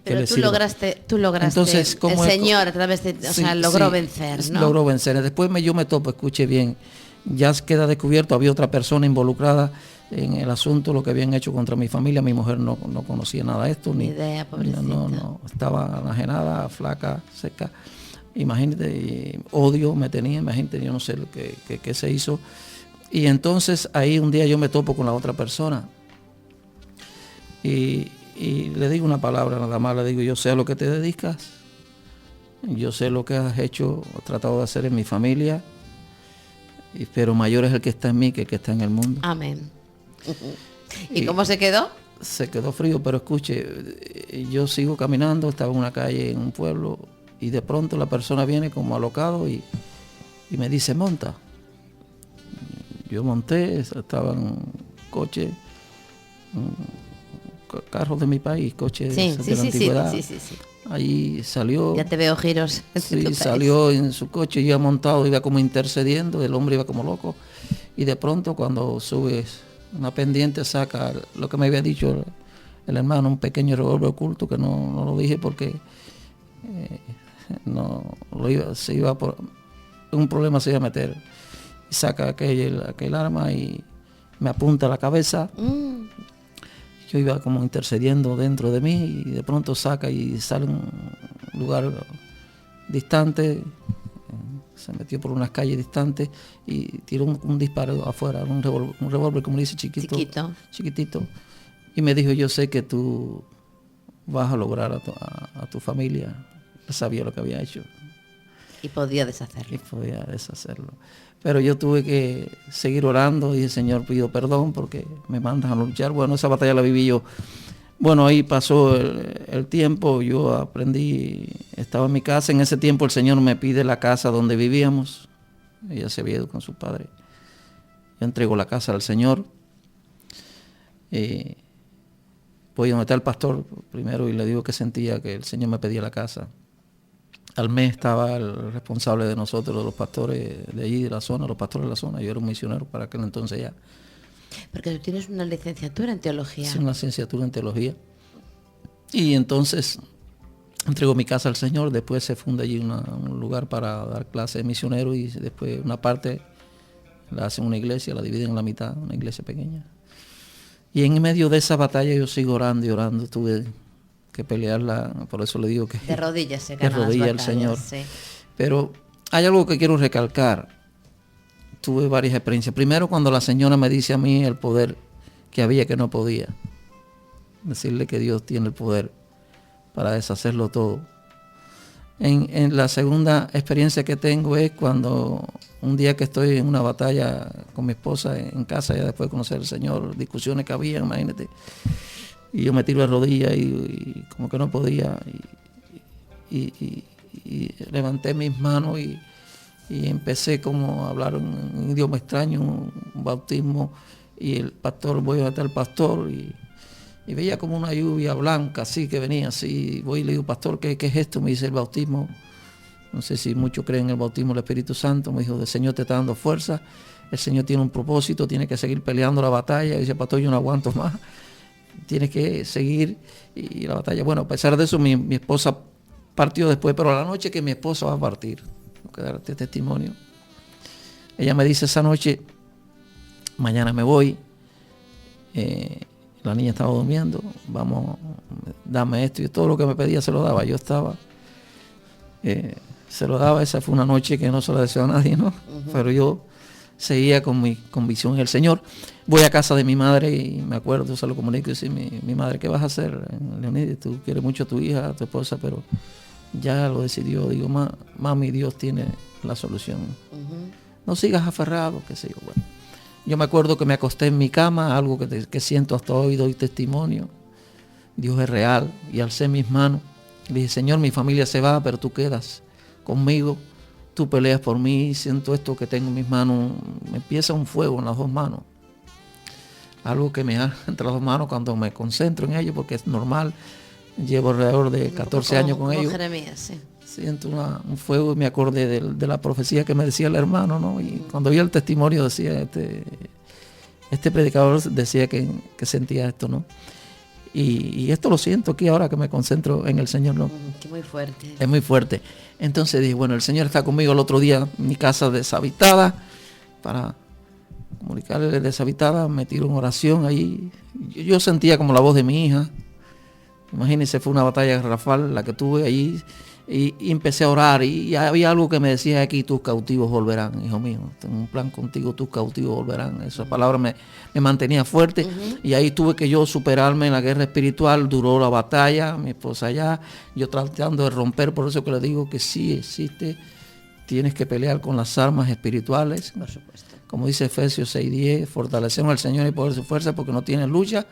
Pero le tú sirva. lograste, Entonces, el ¿cómo es? Señor a través de, Sí, logró sí, vencer, ¿no? Logró vencer. Después yo me topo, escuche bien, ya queda descubierto, había otra persona involucrada en el asunto, lo que habían hecho contra mi familia. Mi mujer no conocía nada de esto. Ni idea, pobrecita. No, estaba enajenada, flaca, seca. Imagínate, y odio me tenía, imagínate, yo no sé lo que se hizo. Y entonces ahí un día yo me topo con la otra persona y le digo una palabra nada más, le digo, yo sé a lo que te dedicas, yo sé lo que has hecho o tratado de hacer en mi familia, pero mayor es el que está en mí que el que está en el mundo. Amén. ¿Y Y- cómo se quedó? Se quedó frío, pero escuche, yo sigo caminando, estaba en una calle en un pueblo y de pronto la persona viene como alocado y me dice, monta. Yo monté, estaban coches, carros de mi país, coches Sí, de sí, la sí, sí, antigüedad. sí. Ahí salió, Ya te veo giros. en tu sí, país. salió en su coche, iba montado, iba como intercediendo, el hombre iba como loco. Y de pronto cuando subes una pendiente saca lo que me había dicho el hermano, un pequeño revólver oculto que no lo dije porque se iba por un problema se iba a meter. Y saca aquel arma y me apunta a la cabeza. Yo iba como intercediendo dentro de mí y de pronto saca y sale a un lugar distante, se metió por unas calles distantes y tiró un disparo afuera, un revólver, como dice, chiquitito. Y me dijo, yo sé que tú vas a lograr a tu familia. Él sabía lo que había hecho Y podía deshacerlo. y podía deshacerlo. Pero yo tuve que seguir orando y el Señor pido perdón porque me mandas a luchar. Bueno, esa batalla la viví yo. Bueno, ahí pasó el tiempo, yo aprendí, estaba en mi casa. En ese tiempo el Señor me pide la casa donde vivíamos. Ella se había ido con su padre. Yo entrego la casa al Señor. Voy donde está el pastor primero y le digo que sentía que el Señor me pedía la casa. Al mes estaba el responsable de nosotros, de los pastores de allí, de la zona, los pastores de la zona. Yo era un misionero para aquel entonces ya. Porque tú tienes una licenciatura en teología. Hice una licenciatura en teología. Y entonces entrego mi casa al Señor. Después se funda allí un lugar para dar clases de misioneros y después una parte la hacen una iglesia, la dividen en la mitad, una iglesia pequeña. Y en medio de esa batalla yo sigo orando y orando. Tuve que pelearla, por eso le digo que De rodillas se de ganan las rodillas al batallas, Señor. sí. Pero hay algo que quiero recalcar. Tuve varias experiencias. Primero, cuando la señora me dice a mí el poder que había que no podía. Decirle que Dios tiene el poder para deshacerlo todo. En la segunda experiencia que tengo es cuando un día que estoy en una batalla con mi esposa en casa, ya después de conocer al Señor, discusiones que había, imagínate, y yo me tiro de rodillas y como que no podía, y levanté mis manos y empecé como a hablar un idioma extraño, un bautismo, y el pastor, voy a matar al pastor, y veía como una lluvia blanca así que venía así. Voy y le digo, pastor, ¿qué es esto? Me dice, el bautismo. No sé si muchos creen en el bautismo del Espíritu Santo. Me dijo, el Señor te está dando fuerza, el Señor tiene un propósito, tiene que seguir peleando la batalla. Y dice, pastor, yo no aguanto más, tienes que seguir. Y la batalla, bueno, a pesar de eso, mi esposa partió después, pero a la noche que mi esposa va a partir, tengo que darte testimonio. Ella me dice esa noche, mañana me voy, la niña estaba durmiendo, vamos, dame esto, y todo lo que me pedía se lo daba. Yo estaba, se lo daba. Esa fue una noche que no se la deseo a nadie, ¿no? Pero yo seguía con mi convicción en el Señor. Voy a casa de mi madre y me acuerdo, se lo comunico y dice, mi madre, ¿qué vas a hacer? Leonidas, tú quieres mucho a tu hija, a tu esposa, pero ya lo decidió. Digo, mami, Dios tiene la solución. No sigas aferrado, qué sé yo. Bueno, yo me acuerdo que me acosté en mi cama, algo que siento hasta hoy, doy testimonio. Dios es real, y alcé mis manos. Le dije, Señor, mi familia se va, pero tú quedas conmigo, tú peleas por mí, siento esto que tengo en mis manos, me empieza un fuego en las dos manos. Algo que me da entre las dos manos cuando me concentro en ello, porque es normal, llevo alrededor de 14 años con ellos. Jeremías, sí. Siento un fuego y me acordé de la profecía que me decía el hermano, ¿no? Y cuando vi el testimonio decía, este predicador decía que sentía esto, ¿no? Y esto lo siento aquí ahora que me concentro en el Señor, ¿no? Qué muy fuerte. Es muy fuerte. Entonces dije, bueno, el Señor está conmigo. El otro día, mi casa deshabitada, para comunicarle deshabitada, me tiro en oración ahí. Yo sentía como la voz de mi hija. Imagínense, fue una batalla garrafal la que tuve allí. Y empecé a orar y había algo que me decía aquí, tus cautivos volverán, hijo mío, tengo un plan contigo, tus cautivos volverán. Esa palabra me mantenía fuerte. Y ahí tuve que yo superarme en la guerra espiritual. Duró la batalla, mi esposa allá, yo tratando de romper. Por eso que le digo que sí existe, tienes que pelear con las armas espirituales. Por supuesto. Como dice Efesios 6:10, fortalecemos al Señor y poder su fuerza, porque no tiene lucha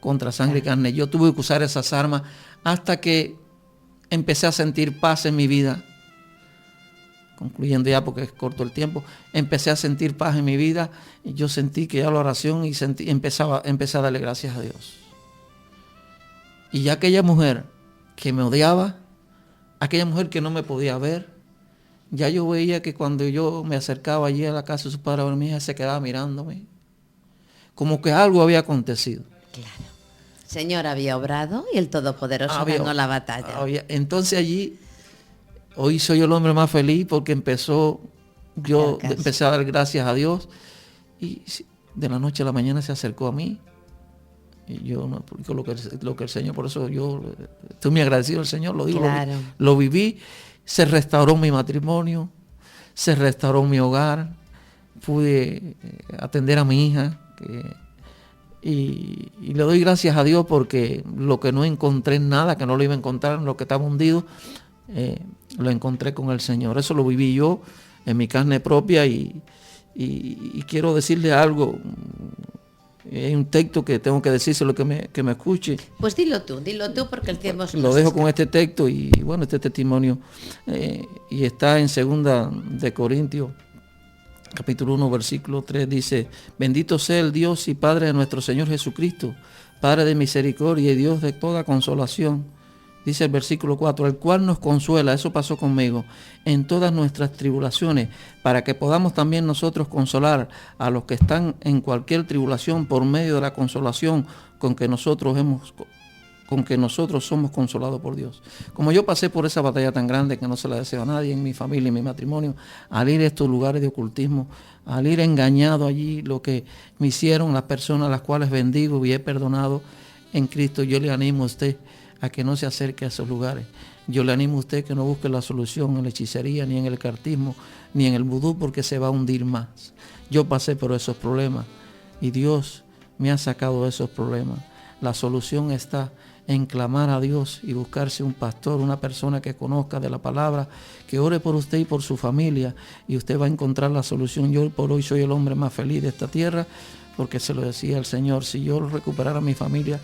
contra sangre y carne. Yo tuve que usar esas armas hasta que empecé a sentir paz en mi vida. Concluyendo ya porque es corto el tiempo, empecé a sentir paz en mi vida y yo sentí que ya la oración y empecé a darle gracias a Dios. Y ya aquella mujer que me odiaba, aquella mujer que no me podía ver, ya yo veía que cuando yo me acercaba allí a la casa de su padre, mi hija se quedaba mirándome, como que algo había acontecido. Claro. Señor había obrado y el Todopoderoso ganó la batalla. Entonces allí, hoy soy el hombre más feliz porque empecé a dar gracias a Dios, y de la noche a la mañana se acercó a mí. Y yo no explico lo que el Señor, por eso yo estoy muy agradecido al Señor, lo digo, Claro. lo viví. Se restauró mi matrimonio, se restauró mi hogar, pude atender a mi hija, y le doy gracias a Dios porque lo que no encontré en nada, que no lo iba a encontrar en lo que estaba hundido, lo encontré con el Señor. Eso lo viví yo en mi carne propia, y quiero decirle algo. Hay un texto que tengo que decírselo, que me escuche. Pues dilo tú porque el tiempo es... Lo dejo con este texto y bueno, este testimonio, y está en 2 de Corintios capítulo 1, versículo 3, dice: bendito sea el Dios y Padre de nuestro Señor Jesucristo, Padre de misericordia y Dios de toda consolación. Dice el versículo 4, el cual nos consuela, eso pasó conmigo, en todas nuestras tribulaciones, para que podamos también nosotros consolar a los que están en cualquier tribulación por medio de la consolación con que nosotros somos consolados por Dios. Como yo pasé por esa batalla tan grande que no se la deseo a nadie en mi familia, en mi matrimonio, al ir a estos lugares de ocultismo, al ir engañado allí, lo que me hicieron las personas a las cuales bendigo y he perdonado en Cristo, yo le animo a usted a que no se acerque a esos lugares. Yo le animo a usted que no busque la solución en la hechicería, ni en el cartismo, ni en el vudú, porque se va a hundir más. Yo pasé por esos problemas y Dios me ha sacado de esos problemas. La solución está en clamar a Dios y buscarse un pastor, una persona que conozca de la palabra, que ore por usted y por su familia, y usted va a encontrar la solución. Yo por hoy soy el hombre más feliz de esta tierra, porque se lo decía el Señor, si yo recuperara mi familia,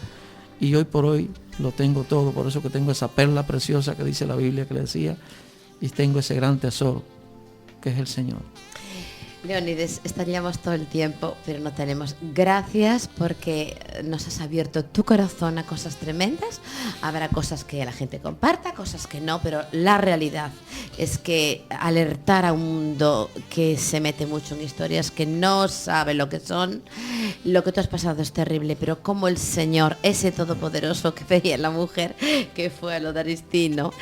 y hoy por hoy lo tengo todo, por eso que tengo esa perla preciosa que dice la Biblia que le decía, y tengo ese gran tesoro que es el Señor. Leónides, estaríamos todo el tiempo, pero no tenemos. Gracias porque nos has abierto tu corazón a cosas tremendas. Habrá cosas que la gente comparta, cosas que no, pero la realidad es que alertar a un mundo que se mete mucho en historias que no sabe lo que son, lo que tú has pasado es terrible, pero como el Señor, ese todopoderoso que veía en la mujer, que fue a lo de Aristino,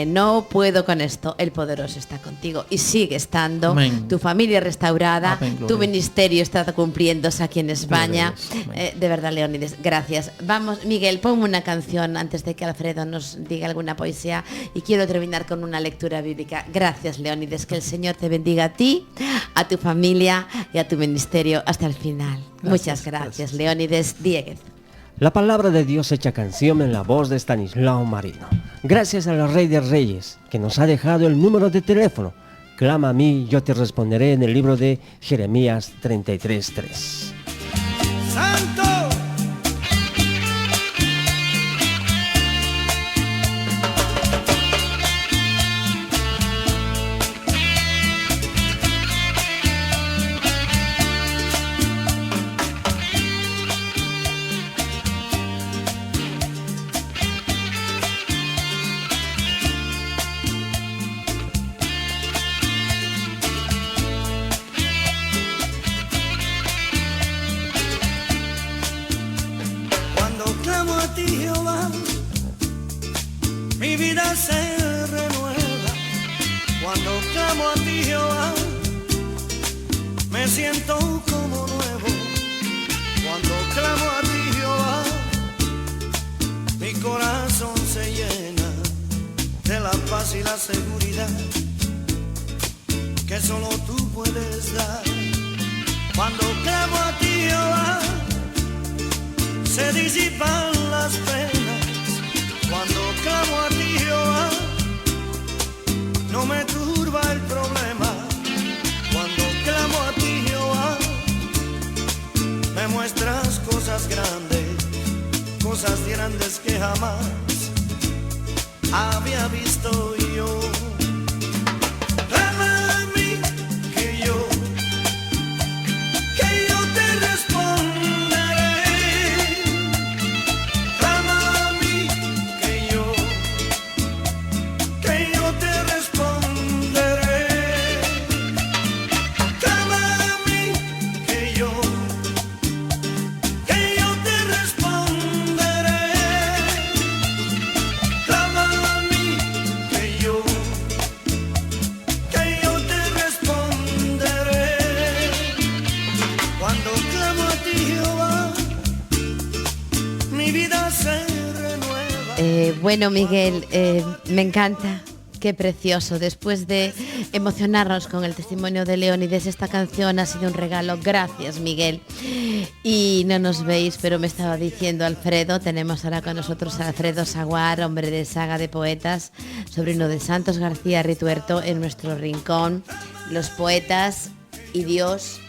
no puedo con esto, el poderoso está contigo y sigue estando. Amén. Tu familia restaurada, Amén, tu gloria. ministerio está cumpliéndose aquí en España. Gloria. De verdad, Leónides, gracias. Vamos, Miguel, ponme una canción antes de que Alfredo nos diga alguna poesía y quiero terminar con una lectura bíblica. Gracias, Leónides, que el Señor te bendiga a ti, a tu familia y a tu ministerio hasta el final. Muchas gracias, Leónides Dieguez. La palabra de Dios hecha canción en la voz de Estanislao Marino. Gracias al Rey de Reyes, que nos ha dejado el número de teléfono. Clama a mí, yo te responderé, en el libro de Jeremías 33:3. Santo. Cuando clamo a ti, Jehová, mi vida se renueva. Cuando clamo a ti, Jehová, me siento como nuevo. Cuando clamo a ti, Jehová, mi corazón se llena de la paz y la seguridad que solo tú puedes dar. Cuando clamo a ti, Jehová, se disipan las penas. Cuando clamo a ti, Jehová, no me turba el problema. Cuando clamo a ti, Jehová, me muestras cosas grandes que jamás había visto yo. Clama a mí que yo te responderé. Clama a mí que yo te responderé. Clama a mí que yo te responderé. Clama a mí que yo te responderé. Cuando clamo a ti, Jehová, mi vida se renueva. Bueno, Miguel, me encanta. Qué precioso. Después de emocionarnos con el testimonio de Leónides, esta canción ha sido un regalo. Gracias, Miguel. Y no nos veis, pero me estaba diciendo Alfredo, tenemos ahora con nosotros a Alfredo Saguar, hombre de saga de poetas, sobrino de Santos García Rituerto, en nuestro rincón, los poetas y Dios.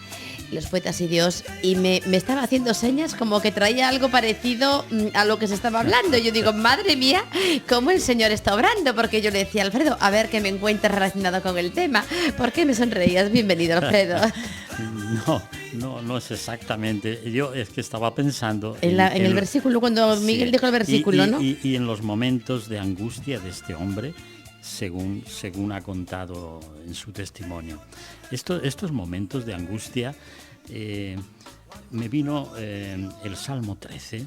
Los poetas y Dios, y me estaba haciendo señas como que traía algo parecido a lo que se estaba hablando. Yo digo, madre mía, cómo el Señor está obrando, porque yo le decía a Alfredo, a ver qué me encuentra relacionado con el tema. ¿Por qué me sonreías? Bienvenido, Alfredo. No es exactamente. Yo es que estaba pensando En el versículo, cuando Miguel dijo el versículo, ¿no? Y en los momentos de angustia de este hombre, según ha contado en su testimonio. Estos momentos de angustia, me vino el Salmo 13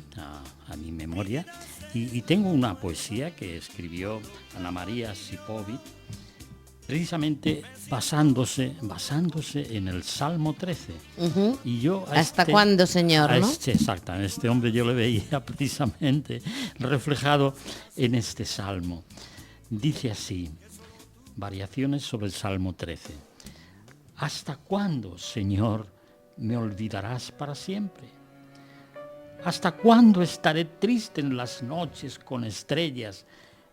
a mi memoria, y tengo una poesía que escribió Ana María Sipovic, precisamente basándose en el Salmo 13. Ujú. Y yo ¿Hasta cuándo, Señor? ¿No? Exactamente, este hombre yo le veía precisamente reflejado en este Salmo. Dice así, variaciones sobre el Salmo 13. ¿Hasta cuándo, Señor, me olvidarás para siempre? ¿Hasta cuándo estaré triste en las noches con estrellas?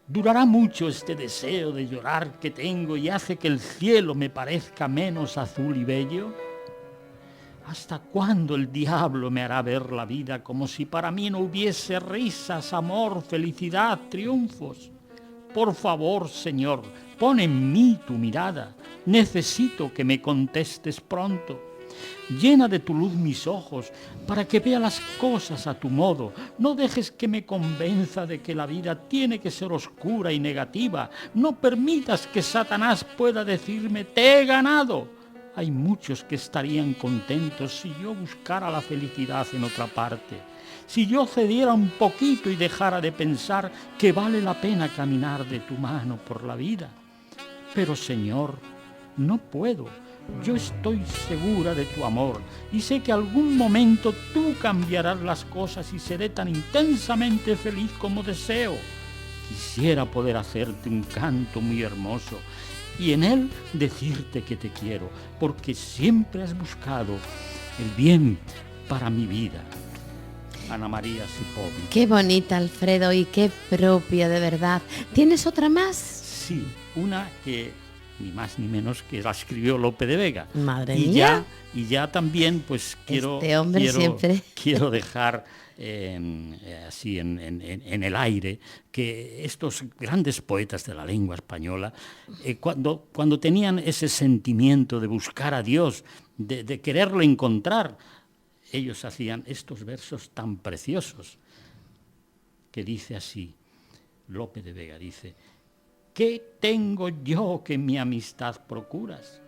¿Durará mucho este deseo de llorar que tengo y hace que el cielo me parezca menos azul y bello? ¿Hasta cuándo el diablo me hará ver la vida como si para mí no hubiese risas, amor, felicidad, triunfos? Por favor, Señor, pon en mí tu mirada. Necesito que me contestes pronto. Llena de tu luz mis ojos para que vea las cosas a tu modo. No dejes que me convenza de que la vida tiene que ser oscura y negativa. No permitas que Satanás pueda decirme, te he ganado. Hay muchos que estarían contentos si yo buscara la felicidad en otra parte. Si yo cediera un poquito y dejara de pensar que vale la pena caminar de tu mano por la vida. Pero, Señor, no puedo. Yo estoy segura de tu amor y sé que algún momento tú cambiarás las cosas y seré tan intensamente feliz como deseo. Quisiera poder hacerte un canto muy hermoso y en él decirte que te quiero, porque siempre has buscado el bien para mi vida. Ana María Sipovi. Qué bonita, Alfredo, y qué propia, de verdad. ¿Tienes otra más? Sí, una que ni más ni menos que la escribió Lope de Vega. Madre y mía. Ya también pues quiero dejar así en el aire que estos grandes poetas de la lengua española, cuando tenían ese sentimiento de buscar a Dios, de quererlo encontrar, ellos hacían estos versos tan preciosos, que dice así, Lope de Vega dice: ¿qué tengo yo que mi amistad procuras?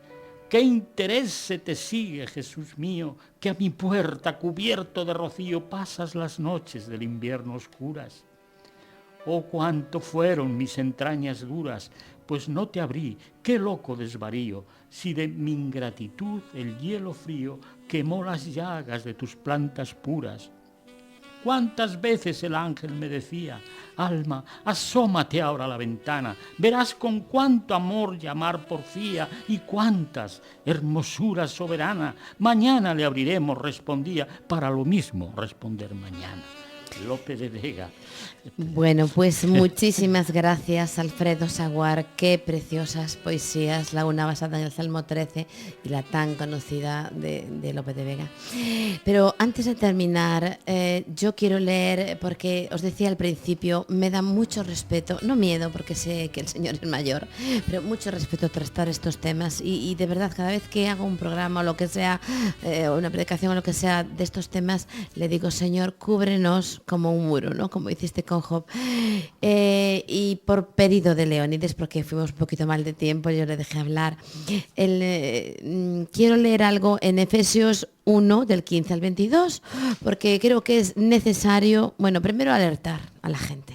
¿Qué interés se te sigue, Jesús mío, que a mi puerta cubierto de rocío pasas las noches del invierno oscuras? Oh, cuánto fueron mis entrañas duras, pues no te abrí, qué loco desvarío, si de mi ingratitud el hielo frío quemó las llagas de tus plantas puras. ¿Cuántas veces el ángel me decía, alma, asómate ahora a la ventana, verás con cuánto amor llamar porfía y cuántas, hermosura soberana, mañana le abriremos, respondía, para lo mismo responder mañana. Lope de Vega. Bueno, pues muchísimas gracias, Alfredo Saguar. Qué preciosas poesías, la una basada en el Salmo 13 y la tan conocida de Lope de Vega. Pero antes de terminar, yo quiero leer, porque os decía al principio, me da mucho respeto, no miedo porque sé que el Señor es mayor, pero mucho respeto tratar estos temas y de verdad cada vez que hago un programa o lo que sea, una predicación o lo que sea de estos temas, le digo, Señor, cúbrenos como un muro, ¿no? Como hiciste con Job. Y por pedido de Leónides, porque fuimos un poquito mal de tiempo, yo le dejé hablar. Quiero leer algo en Efesios 1, del 15 al 22, porque creo que es necesario, bueno, primero alertar a la gente.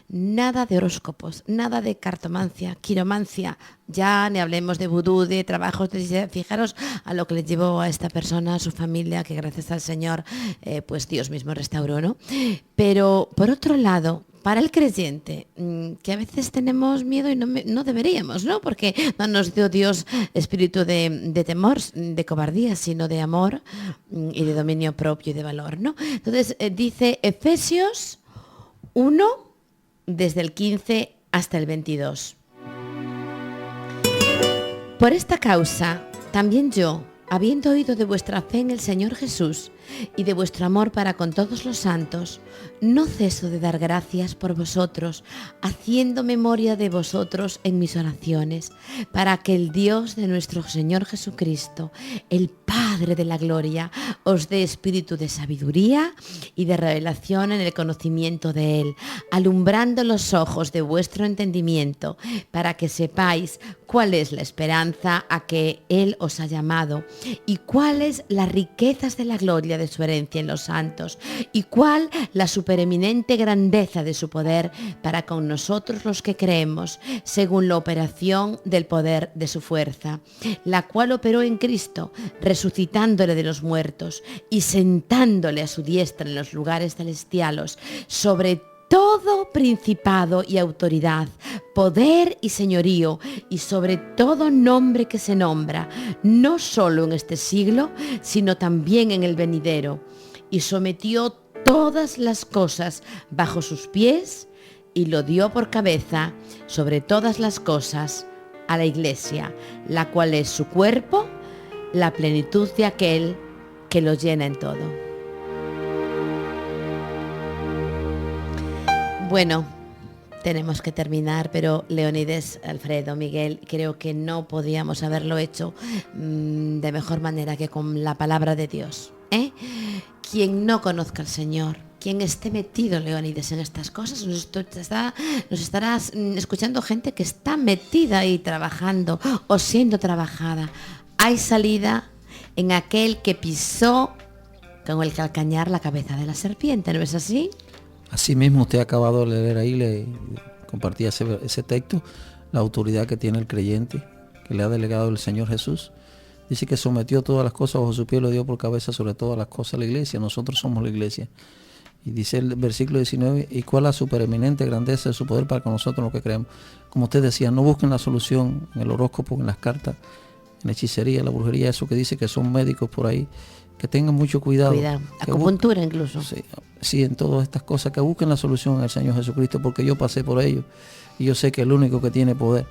Nada de horóscopos, nada de cartomancia, quiromancia, ya ni hablemos de vudú, de trabajos, fijaros a lo que le llevó a esta persona, a su familia, que gracias al Señor, pues Dios mismo restauró, ¿no? Pero por otro lado, para el creyente, que a veces tenemos miedo y no deberíamos, ¿no? Porque no nos dio Dios espíritu de temor, de cobardía, sino de amor y de dominio propio y de valor, ¿no? Entonces dice Efesios 1, desde el 15 hasta el 22. Por esta causa, también yo, habiendo oído de vuestra fe en el Señor Jesús y de vuestro amor para con todos los santos, no ceso de dar gracias por vosotros, haciendo memoria de vosotros en mis oraciones, para que el Dios de nuestro Señor Jesucristo, el Padre de la gloria, os dé espíritu de sabiduría y de revelación en el conocimiento de Él, alumbrando los ojos de vuestro entendimiento, para que sepáis cuál es la esperanza a que Él os ha llamado y cuáles las riquezas de la gloria de su herencia en los santos y cuál la supereminente grandeza de su poder para con nosotros los que creemos, según la operación del poder de su fuerza, la cual operó en Cristo, resucitándole de los muertos y sentándole a su diestra en los lugares celestiales, sobre todo principado y autoridad, poder y señorío, y sobre todo nombre que se nombra, no solo en este siglo, sino también en el venidero, y sometió todas las cosas bajo sus pies y lo dio por cabeza sobre todas las cosas a la Iglesia, la cual es su cuerpo, la plenitud de aquel que lo llena en todo. Bueno, tenemos que terminar, pero Leónides, Alfredo, Miguel, creo que no podíamos haberlo hecho de mejor manera que con la palabra de Dios, ¿eh? Quien no conozca al Señor, quien esté metido, Leónides, en estas cosas, nos estará escuchando gente que está metida ahí trabajando o siendo trabajada. Hay salida en aquel que pisó con el calcañar la cabeza de la serpiente, ¿no es así? Así mismo usted ha acabado de leer ahí, le compartía ese texto, la autoridad que tiene el creyente, que le ha delegado el Señor Jesús. Dice que sometió todas las cosas bajo su pie, lo dio por cabeza sobre todas las cosas a la iglesia. Nosotros somos la iglesia. Y dice el versículo 19, ¿y cuál es la supereminente grandeza de su poder para con nosotros lo que creemos? Como usted decía, no busquen la solución en el horóscopo, en las cartas, en la hechicería, la brujería, eso que dice que son médicos por ahí. Que tengan mucho cuidado. Acupuntura incluso. Sí, en todas estas cosas, que busquen la solución en el Señor Jesucristo, porque yo pasé por ello y yo sé que el único que tiene poder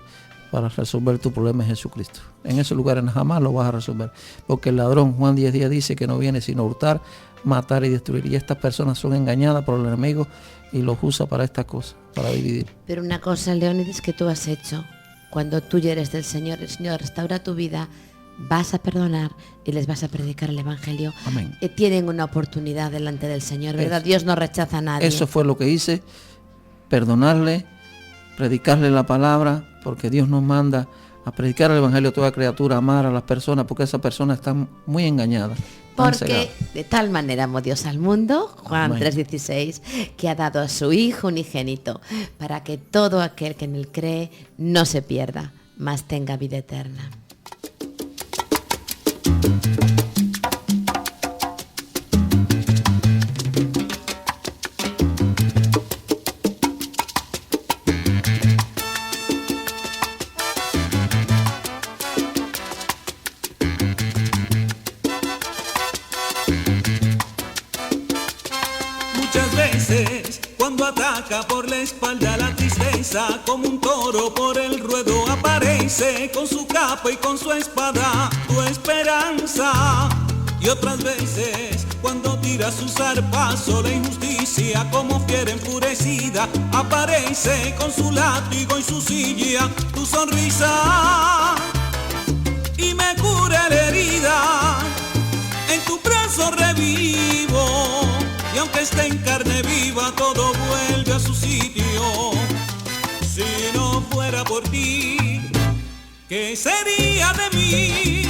para resolver tu problema es Jesucristo. En esos lugares jamás lo vas a resolver, porque el ladrón, Juan 10:10 dice que no viene sino hurtar, matar y destruir, y estas personas son engañadas por el enemigo y los usa para estas cosas, para dividir. Pero una cosa, Leónides, que tú has hecho, cuando tú ya eres del Señor, el Señor restaura tu vida, vas a perdonar y les vas a predicar el Evangelio. Amén. Tienen una oportunidad delante del Señor, ¿verdad? Dios no rechaza a nadie. Eso fue lo que hice, perdonarle, predicarle la palabra, porque Dios nos manda a predicar el Evangelio a toda criatura, amar a las personas, porque esas personas están muy engañadas. Porque de tal manera amó Dios al mundo, Juan 3:16, que ha dado a su Hijo unigénito, para que todo aquel que en él cree no se pierda, mas tenga vida eterna. Muchas veces cuando ataca por la espalda la tristeza, como un toro por el ruedo aparece con su capa y con su espada tu esperanza. Y otras veces cuando tira su zarpazo la injusticia como fiera enfurecida aparece con su látigo y su silla tu sonrisa y me cura la herida, en tu brazo revivo. Y aunque esté en carne viva, todo vuelve a su sitio. Si no fuera por ti, ¿qué sería de mí?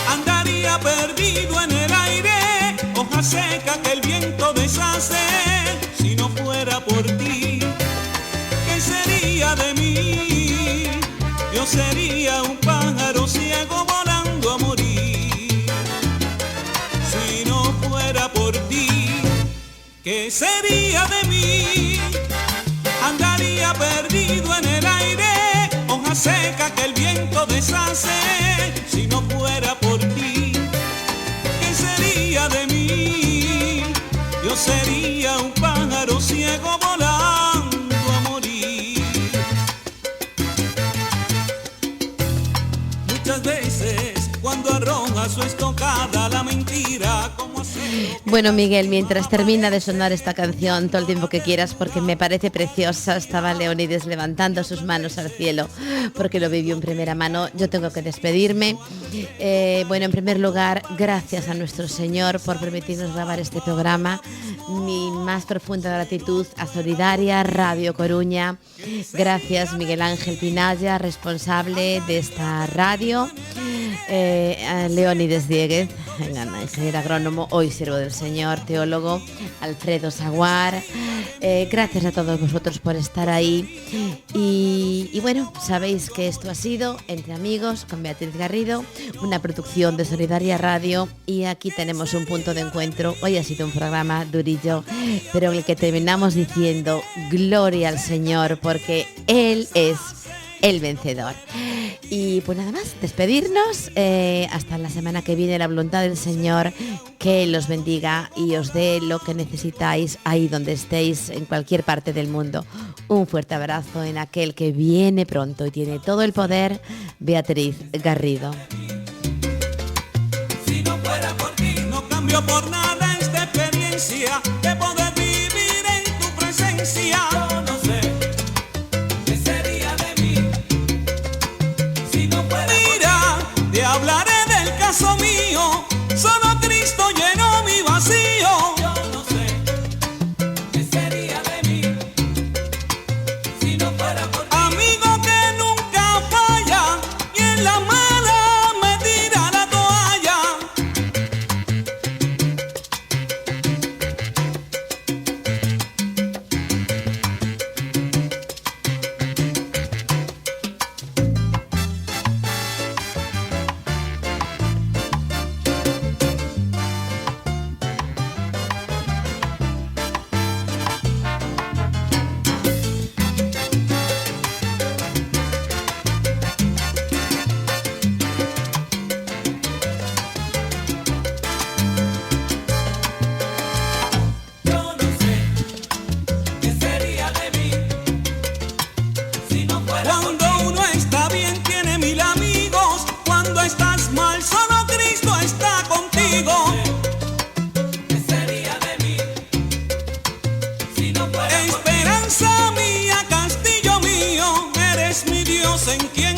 Andaría perdido en el aire, hoja seca que el viento deshace. Si no fuera por ti, ¿qué sería de mí? Yo sería un pájaro ciego volando a morir. Si no fuera por ti, ¿qué sería de mí? Andaría perdido en el aire, hoja seca que el viento deshace. Si no fuera por ti, ¿qué sería de mí? Yo sería un pájaro ciego volando a morir. Muchas veces cuando arroja su estocada la mentira, como hacerlo. Bueno, Miguel, mientras termina de sonar esta canción, todo el tiempo que quieras, porque me parece preciosa, estaba Leónides levantando sus manos al cielo, porque lo vivió en primera mano. Yo tengo que despedirme. Bueno, en primer lugar, gracias a nuestro Señor por permitirnos grabar este programa. Mi más profunda gratitud a Solidaria Radio Coruña. Gracias, Miguel Ángel Pinalla, responsable de esta radio. A Leónides Dieguez, ingeniero agrónomo, hoy siervo del Señor, teólogo, Alfredo Saguar. Gracias a todos vosotros por estar ahí. Y bueno, sabéis que esto ha sido Entre Amigos con Beatriz Garrido, una producción de Solidaria Radio, y aquí tenemos un punto de encuentro. Hoy ha sido un programa durillo, pero en el que terminamos diciendo gloria al Señor, porque Él es el vencedor. Y pues nada más, despedirnos. Hasta la semana que viene, la voluntad del Señor que los bendiga y os dé lo que necesitáis ahí donde estéis, en cualquier parte del mundo. Un fuerte abrazo en aquel que viene pronto y tiene todo el poder, Beatriz Garrido. Si no fuera por ti, no cambio por nada esta experiencia de poder vivir en tu presencia. Yo no sé qué sería de mí si no fuera por ti. Mira, te hablaré del caso mío. Solo Cristo llenó mi vacío. Yo no sé qué sería de mí si no fuera por ti. Amigo que nunca falla y en la mala me tira la toalla. Yo no sé qué sería de mí si no fuera por ti. Cuando uno está bien tiene 1000 amigos. Cuando estás mal solo Cristo está contigo. ¿Qué sería de mí si no fuera por ti? Esperanza mía, castillo mío, eres mi Dios en quien